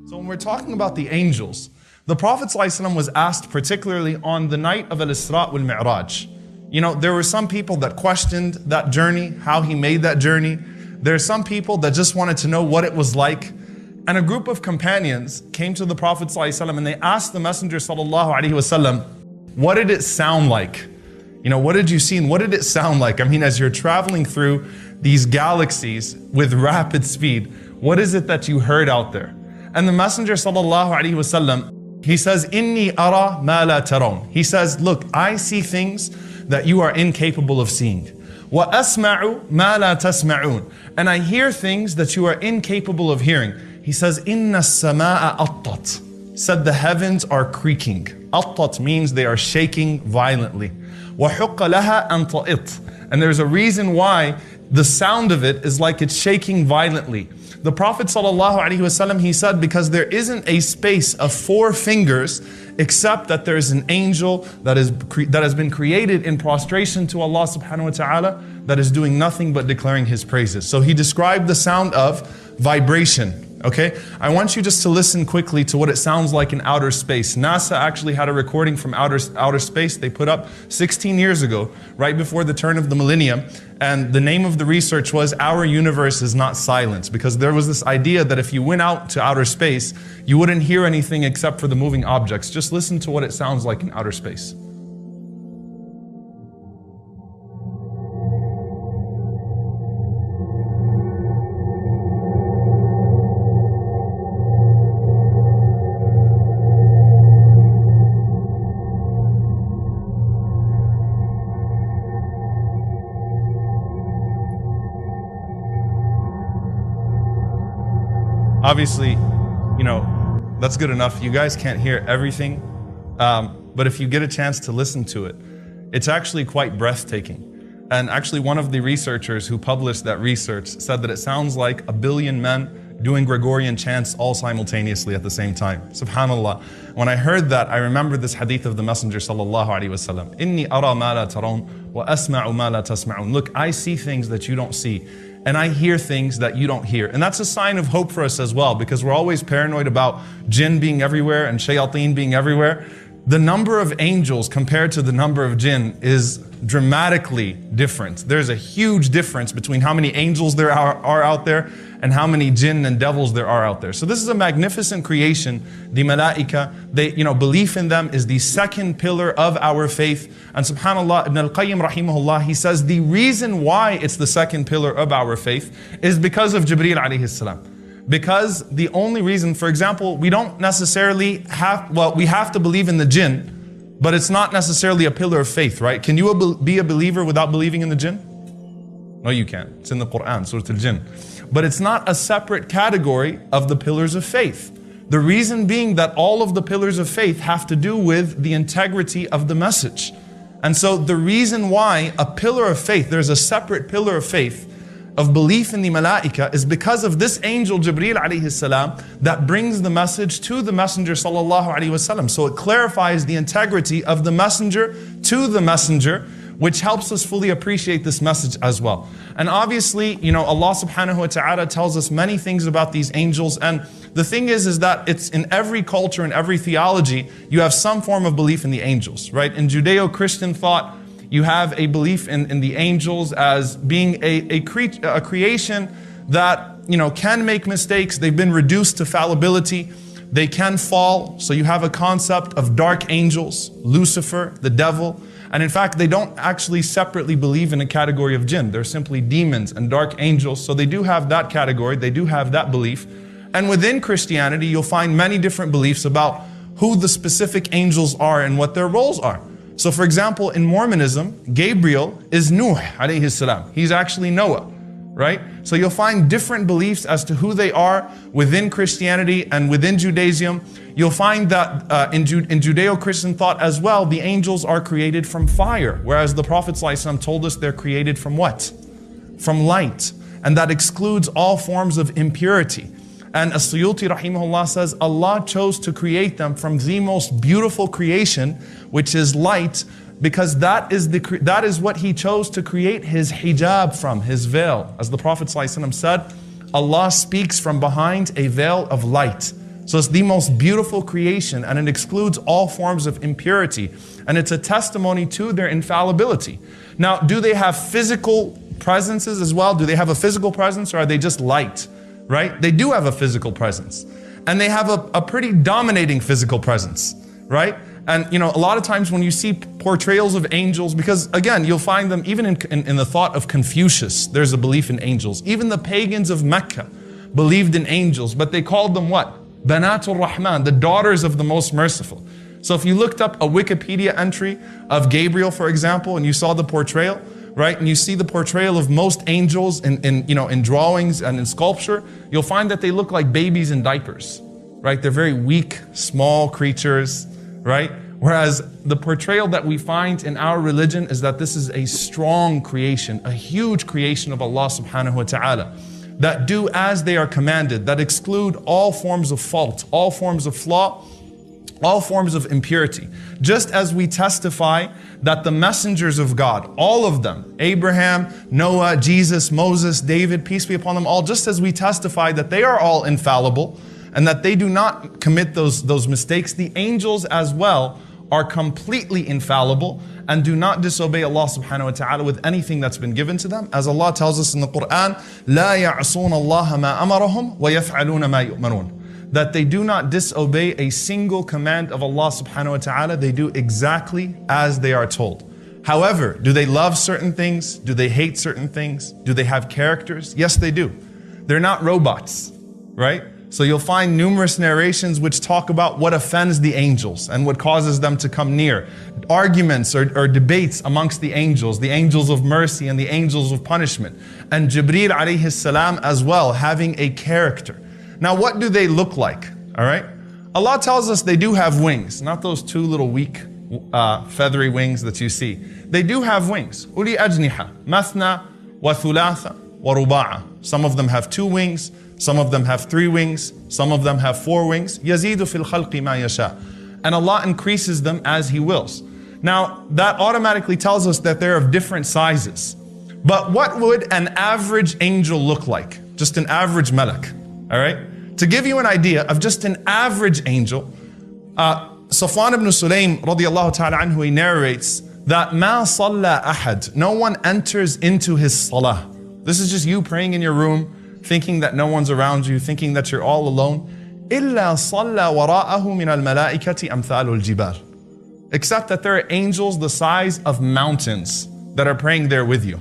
So when we're talking about the angels, the Prophet ﷺ was asked particularly on the night of Al-Isra wal Mi'raj. You know, there were some people that questioned that journey, how he made that journey. There are some people that just wanted to know what it was like. And a group of companions came to the Prophet ﷺ and they asked the Messenger ﷺ, what did it sound like? You know, what did you see and what did it sound like? I mean, as you're traveling through these galaxies with rapid speed, what is it that you heard out there? And the Messenger ﷺ, he says, Inni ara ma la taron. He says, look, I see things that you are incapable of seeing. Wa asma'u ma la tasma'un. And I hear things that you are incapable of hearing. He says, Inna as-sama'a attat. He said the heavens are creaking. Attat means they are shaking violently. Wa huqqa laha an ta'it. And there's a reason why the sound of it is like it's shaking violently. The Prophet ﷺ, he said, because there isn't a space of 4 fingers except that there is an angel that has been created in prostration to Allah subhanahu wa ta'ala that is doing nothing but declaring His praises. So he described the sound of vibration. Okay, I want you just to listen quickly to what it sounds like in outer space. NASA actually had a recording from outer space they put up 16 years ago, right before the turn of the millennium. And the name of the research was Our Universe is Not Silent, because there was this idea that if you went out to outer space, you wouldn't hear anything except for the moving objects. Just listen to what it sounds like in outer space. Obviously, you know, that's good enough. You guys can't hear everything, but if you get a chance to listen to it, it's actually quite breathtaking. And actually one of the researchers who published that research said that it sounds like 1 billion men doing Gregorian chants all simultaneously at the same time. SubhanAllah. When I heard that, I remember this hadith of the Messenger sallallahu alaihi wasallam. Inni ara ma la taron wa asma'u ma la tasma'un. Look, I see things that you don't see. And I hear things that you don't hear. And that's a sign of hope for us as well, because we're always paranoid about jinn being everywhere and shayateen being everywhere. The number of angels compared to the number of jinn is dramatically different. There's a huge difference between how many angels there are out there and how many jinn and devils there are out there. So this is a magnificent creation, the malaika. Belief in them is the second pillar of our faith. And subhanAllah, Ibn al-Qayyim rahimahullah, he says the reason why it's the second pillar of our faith is because of Jibreel alayhi salam. Because the only reason, for example, we don't necessarily we have to believe in the jinn, but it's not necessarily a pillar of faith, right? Can you be a believer without believing in the jinn? No, you can't. It's in the Quran, Surah Al-Jinn. But it's not a separate category of the pillars of faith. The reason being that all of the pillars of faith have to do with the integrity of the message. And so the reason why a pillar of faith, there's a separate pillar of faith of belief in the malaika, is because of this angel Jibreel alayhi salam that brings the message to the Messenger sallallahu alaihi wasallam. So it clarifies the integrity of the messenger to the messenger, which helps us fully appreciate this message as well. And obviously, Allah subhanahu wa ta'ala tells us many things about these angels. And the thing is that it's in every culture, in every theology, you have some form of belief in the angels, right? In Judeo-Christian thought, you have a belief in the angels as being a creation that, can make mistakes. They've been reduced to fallibility. They can fall. So you have a concept of dark angels, Lucifer, the devil. And in fact, they don't actually separately believe in a category of jinn. They're simply demons and dark angels. So they do have that category. They do have that belief. And within Christianity, you'll find many different beliefs about who the specific angels are and what their roles are. So for example, in Mormonism, Gabriel is Nuh alayhi salam. He's actually Noah, right? So you'll find different beliefs as to who they are within Christianity and within Judaism. You'll find that in Judeo-Christian thought as well, the angels are created from fire, whereas the Prophet ﷺ told us they're created from what? From light. And that excludes all forms of impurity. And As-Suyuti rahimahullah says, Allah chose to create them from the most beautiful creation, which is light, because that is what He chose to create His hijab from, His veil. As the Prophet ﷺ said, Allah speaks from behind a veil of light. So it's the most beautiful creation, and it excludes all forms of impurity. And it's a testimony to their infallibility. Now, do they have physical presences as well? Do they have a physical presence, or are they just light? Right? They do have a physical presence. And they have a pretty dominating physical presence. Right? And you know, a lot of times when you see portrayals of angels, because again, you'll find them even in the thought of Confucius, there's a belief in angels. Even the pagans of Mecca believed in angels, but they called them what? Banatul Rahman, the daughters of the Most Merciful. So if you looked up a Wikipedia entry of Gabriel, for example, and you saw the portrayal, right, and you see the portrayal of most angels in drawings and in sculpture, you'll find that they look like babies in diapers, right? They're very weak, small creatures, right? Whereas the portrayal that we find in our religion is that this is a strong creation, a huge creation of Allah subhanahu wa ta'ala, that do as they are commanded, that exclude all forms of fault, all forms of flaw, all forms of impurity. Just as we testify that the messengers of God, all of them, Abraham, Noah, Jesus, Moses, David, peace be upon them all, just as we testify that they are all infallible and that they do not commit those mistakes, the angels as well are completely infallible and do not disobey Allah subhanahu wa ta'ala with anything that's been given to them. As Allah tells us in the Quran, لا يعصون الله ما أمرهم ويفعلون ما يؤمرون. That they do not disobey a single command of Allah subhanahu wa ta'ala. They do exactly as they are told. However, do they love certain things? Do they hate certain things? Do they have characters? Yes, they do. They're not robots, right? So you'll find numerous narrations which talk about what offends the angels and what causes them to come near. Arguments or debates amongst the angels of mercy and the angels of punishment. And Jibreel alayhi salam as well, having a character. Now what do they look like? All right? Allah tells us they do have wings, not those two little weak feathery wings that you see. They do have wings. Uli ajniha, mathna wa thulatha wa ruba'a. Some of them have 2 wings. Some of them have 3 wings, some of them have 4 wings. يَزِيدُ فِي الْخَلْقِ مَا يَشَاءُ. And Allah increases them as He wills. Now, that automatically tells us that they're of different sizes. But what would an average angel look like? Just an average malak, all right? To give you an idea of just an average angel, Safwan ibn Sulaym radiyallahu ta'ala anhu, he narrates that مَا صَلَّى أَحَدٍ. No one enters into his salah. This is just you praying in your room, thinking that no one's around you, thinking that you're all alone. إِلَّا صَلَّى وَرَاءَهُ مِنَ الْمَلَائِكَةِ أَمْثَالُ الْجِبَالِ. Except that there are angels the size of mountains that are praying there with you.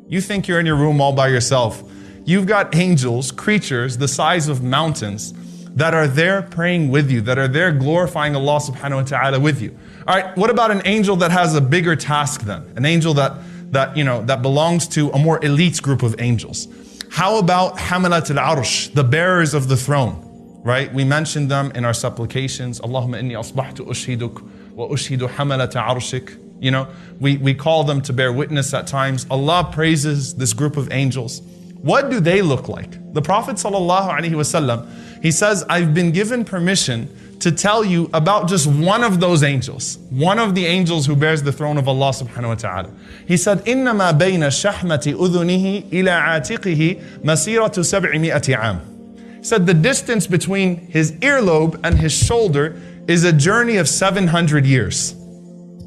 You think you're in your room all by yourself. You've got angels, creatures the size of mountains that are there praying with you, that are there glorifying Allah subhanahu wa ta'ala with you. All right, what about an angel that has a bigger task then? An angel that belongs to a more elite group of angels. How about Hamalat al-Arsh, the bearers of the throne, right? We mentioned them in our supplications. Allahumma inni asbahtu ushhiduk wa ushhidu hamalat arshik. You know, we call them to bear witness at times. Allah praises this group of angels. What do they look like? The Prophet ﷺ, he says, I've been given permission to tell you about just one of those angels, one of the angels who bears the throne of Allah subhanahu wa ta'ala. He said, إِنَّمَا بَيْنَ الشَّحْمَةِ أُذُنِهِ إِلَىٰ عَاتِقِهِ مَسِيرَةُ 700 عَامٍ. He said the distance between his earlobe and his shoulder is a journey of 700 years.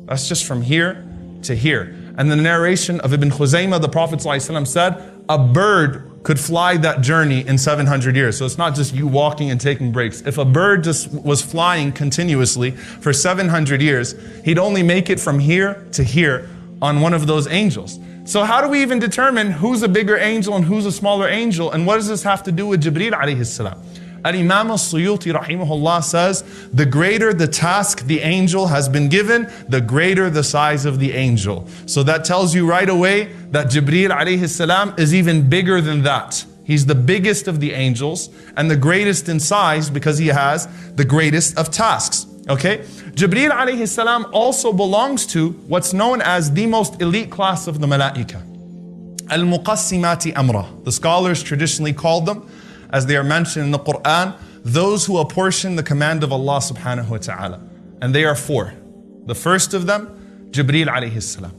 That's just from here to here. And the narration of Ibn Khuzaymah, the Prophet ﷺ said, a bird could fly that journey in 700 years. So it's not just you walking and taking breaks. If a bird just was flying continuously for 700 years, he'd only make it from here to here on one of those angels. So how do we even determine who's a bigger angel and who's a smaller angel? And what does this have to do with Jibreel alayhi salam? Al-Imam al-Suyuti rahimahullah says, the greater the task the angel has been given, the greater the size of the angel. So that tells you right away that Jibreel alayhi salam is even bigger than that. He's the biggest of the angels and the greatest in size because he has the greatest of tasks. Okay? Jibreel alayhi salam also belongs to what's known as the most elite class of the malaika. Al-Muqassimati Amra. The scholars traditionally called them, as they are mentioned in the Quran, those who apportion the command of Allah subhanahu wa ta'ala. And they are 4. The first of them, Jibreel alayhi salam.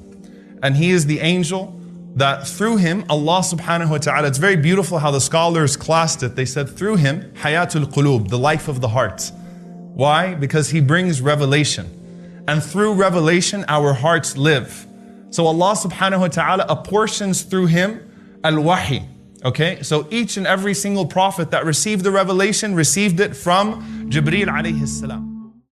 And he is the angel that through him, Allah subhanahu wa ta'ala, it's very beautiful how the scholars classed it. They said through him, hayatul qulub, the life of the heart. Why? Because he brings revelation. And through revelation, our hearts live. So Allah subhanahu wa ta'ala apportions through him al-wahi. Okay, so each and every single prophet that received the revelation received it from Jibreel alayhi salam.